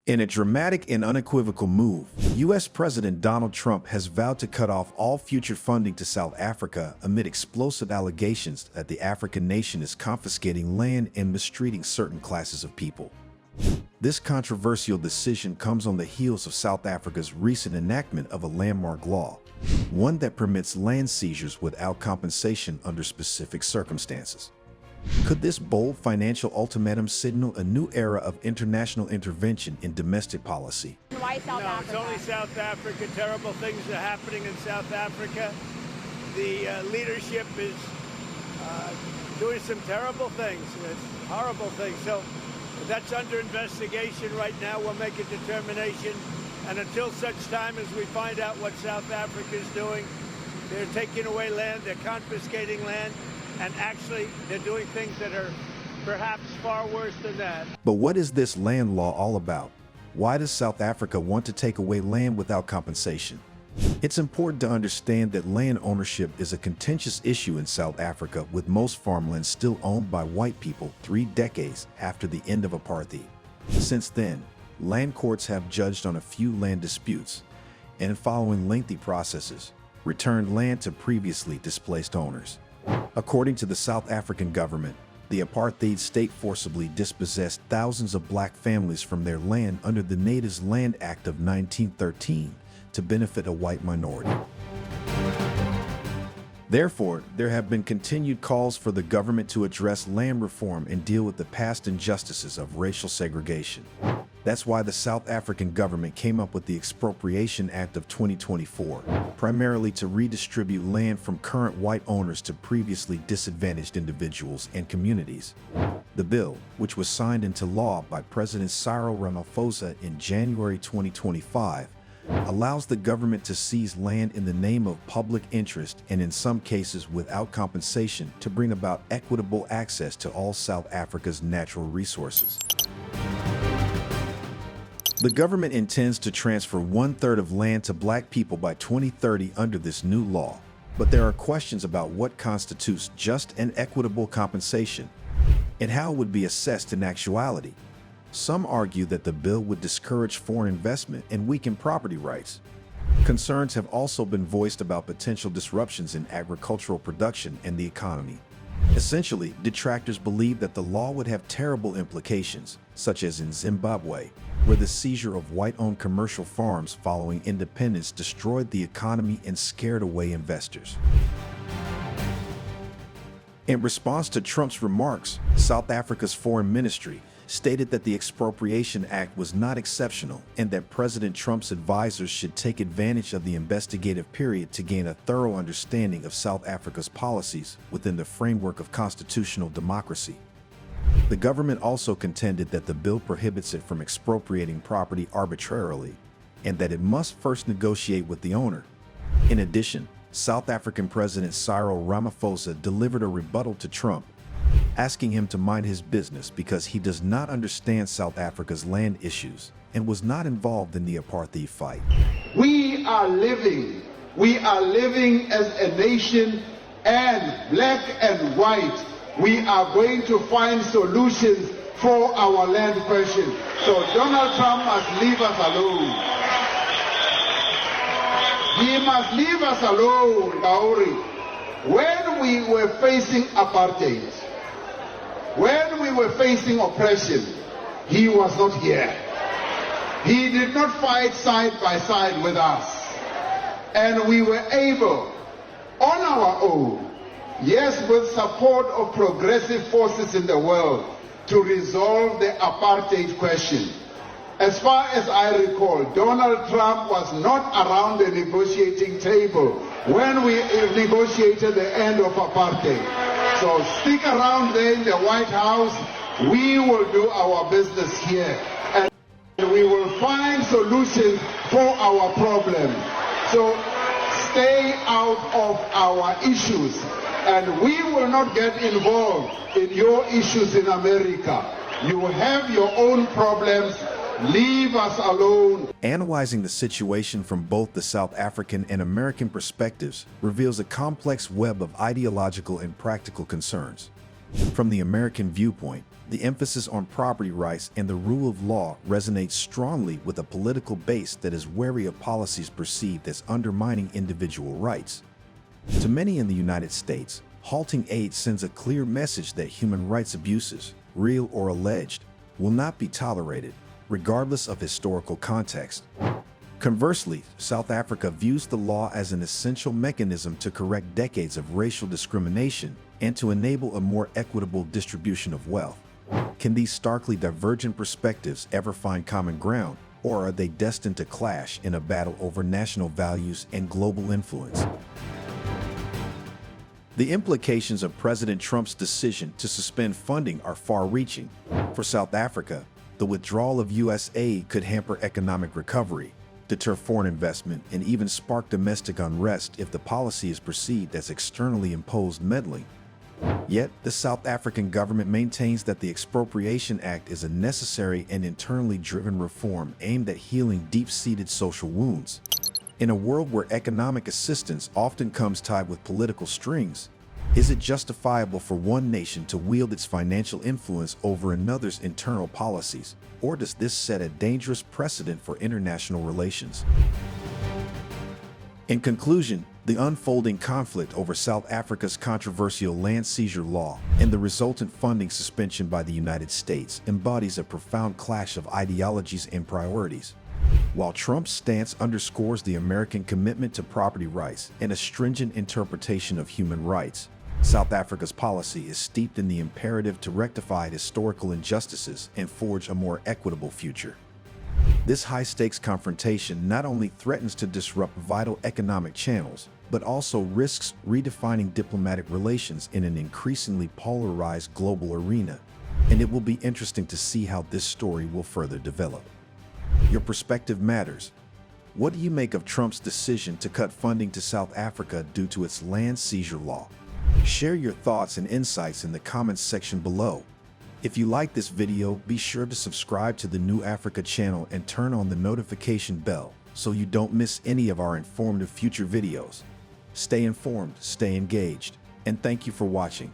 In a dramatic and unequivocal move, U.S. President Donald Trump has vowed to cut off all future funding to South Africa amid explosive allegations that the African nation is confiscating land and mistreating certain classes of people. This controversial decision comes on the heels of South Africa's recent enactment of a landmark law, one that permits land seizures without compensation under specific circumstances. Could this bold financial ultimatum signal a new era of international intervention in domestic policy? Why South Africa? It's only South Africa. Terrible things are happening in South Africa. The leadership is doing some terrible things, horrible things. So that's under investigation right now. We'll make a determination. And until such time as we find out what South Africa is doing, they're taking away land, they're confiscating land. And actually, they're doing things that are perhaps far worse than that. But what is this land law all about? Why does South Africa want to take away land without compensation? It's important to understand that land ownership is a contentious issue in South Africa, with most farmland still owned by white people 3 decades after the end of apartheid. Since then, land courts have judged on a few land disputes, and following lengthy processes, returned land to previously displaced owners. According to the South African government, the apartheid state forcibly dispossessed thousands of black families from their land under the Natives Land Act of 1913 to benefit a white minority. Therefore, there have been continued calls for the government to address land reform and deal with the past injustices of racial segregation. That's why the South African government came up with the Expropriation Act of 2024, primarily to redistribute land from current white owners to previously disadvantaged individuals and communities. The bill, which was signed into law by President Cyril Ramaphosa in January 2025, allows the government to seize land in the name of public interest and in some cases without compensation to bring about equitable access to all South Africa's natural resources. The government intends to transfer 1/3 of land to black people by 2030 under this new law, but there are questions about what constitutes just and equitable compensation and how it would be assessed in actuality. Some argue that the bill would discourage foreign investment and weaken property rights. Concerns have also been voiced about potential disruptions in agricultural production and the economy. Essentially, detractors believe that the law would have terrible implications, such as in Zimbabwe, where the seizure of white-owned commercial farms following independence destroyed the economy and scared away investors. In response to Trump's remarks, South Africa's foreign ministry stated that the Expropriation Act was not exceptional and that President Trump's advisors should take advantage of the investigative period to gain a thorough understanding of South Africa's policies within the framework of constitutional democracy. The government also contended that the bill prohibits it from expropriating property arbitrarily and that it must first negotiate with the owner. In addition, South African President Cyril Ramaphosa delivered a rebuttal to Trump, asking him to mind his business because he does not understand South Africa's land issues and was not involved in the apartheid fight. We are living as a nation, and black and white, we are going to find solutions for our land question. So Donald Trump must leave us alone. He must leave us alone, Kauri. When we were facing apartheid, when we were facing oppression, he was not here. He did not fight side by side with us. And we were able, on our own, yes, with support of progressive forces in the world, to resolve the apartheid question. As far as I recall, Donald Trump was not around the negotiating table when we negotiated the end of apartheid. So stick around there in the White House. We will do our business here. And we will find solutions for our problem. So stay out of our issues. And we will not get involved in your issues in America. You have your own problems. Leave us alone. Analyzing the situation from both the South African and American perspectives reveals a complex web of ideological and practical concerns. From the American viewpoint, the emphasis on property rights and the rule of law resonates strongly with a political base that is wary of policies perceived as undermining individual rights. To many in the United States, halting aid sends a clear message that human rights abuses, real or alleged, will not be tolerated, regardless of historical context. Conversely, South Africa views the law as an essential mechanism to correct decades of racial discrimination and to enable a more equitable distribution of wealth. Can these starkly divergent perspectives ever find common ground, or are they destined to clash in a battle over national values and global influence? The implications of President Trump's decision to suspend funding are far-reaching. For South Africa, the withdrawal of U.S. aid could hamper economic recovery, deter foreign investment, and even spark domestic unrest if the policy is perceived as externally imposed meddling. Yet, the South African government maintains that the Expropriation Act is a necessary and internally driven reform aimed at healing deep-seated social wounds. In a world where economic assistance often comes tied with political strings, is it justifiable for one nation to wield its financial influence over another's internal policies, or does this set a dangerous precedent for international relations? In conclusion, the unfolding conflict over South Africa's controversial land seizure law and the resultant funding suspension by the United States embodies a profound clash of ideologies and priorities. While Trump's stance underscores the American commitment to property rights and a stringent interpretation of human rights, South Africa's policy is steeped in the imperative to rectify historical injustices and forge a more equitable future. This high-stakes confrontation not only threatens to disrupt vital economic channels, but also risks redefining diplomatic relations in an increasingly polarized global arena, and it will be interesting to see how this story will further develop. Your perspective matters. What do you make of Trump's decision to cut funding to South Africa due to its land seizure law? Share your thoughts and insights in the comments section below. If you like this video, be sure to subscribe to the New Africa channel and turn on the notification bell so you don't miss any of our informative future videos. Stay informed, stay engaged, and thank you for watching.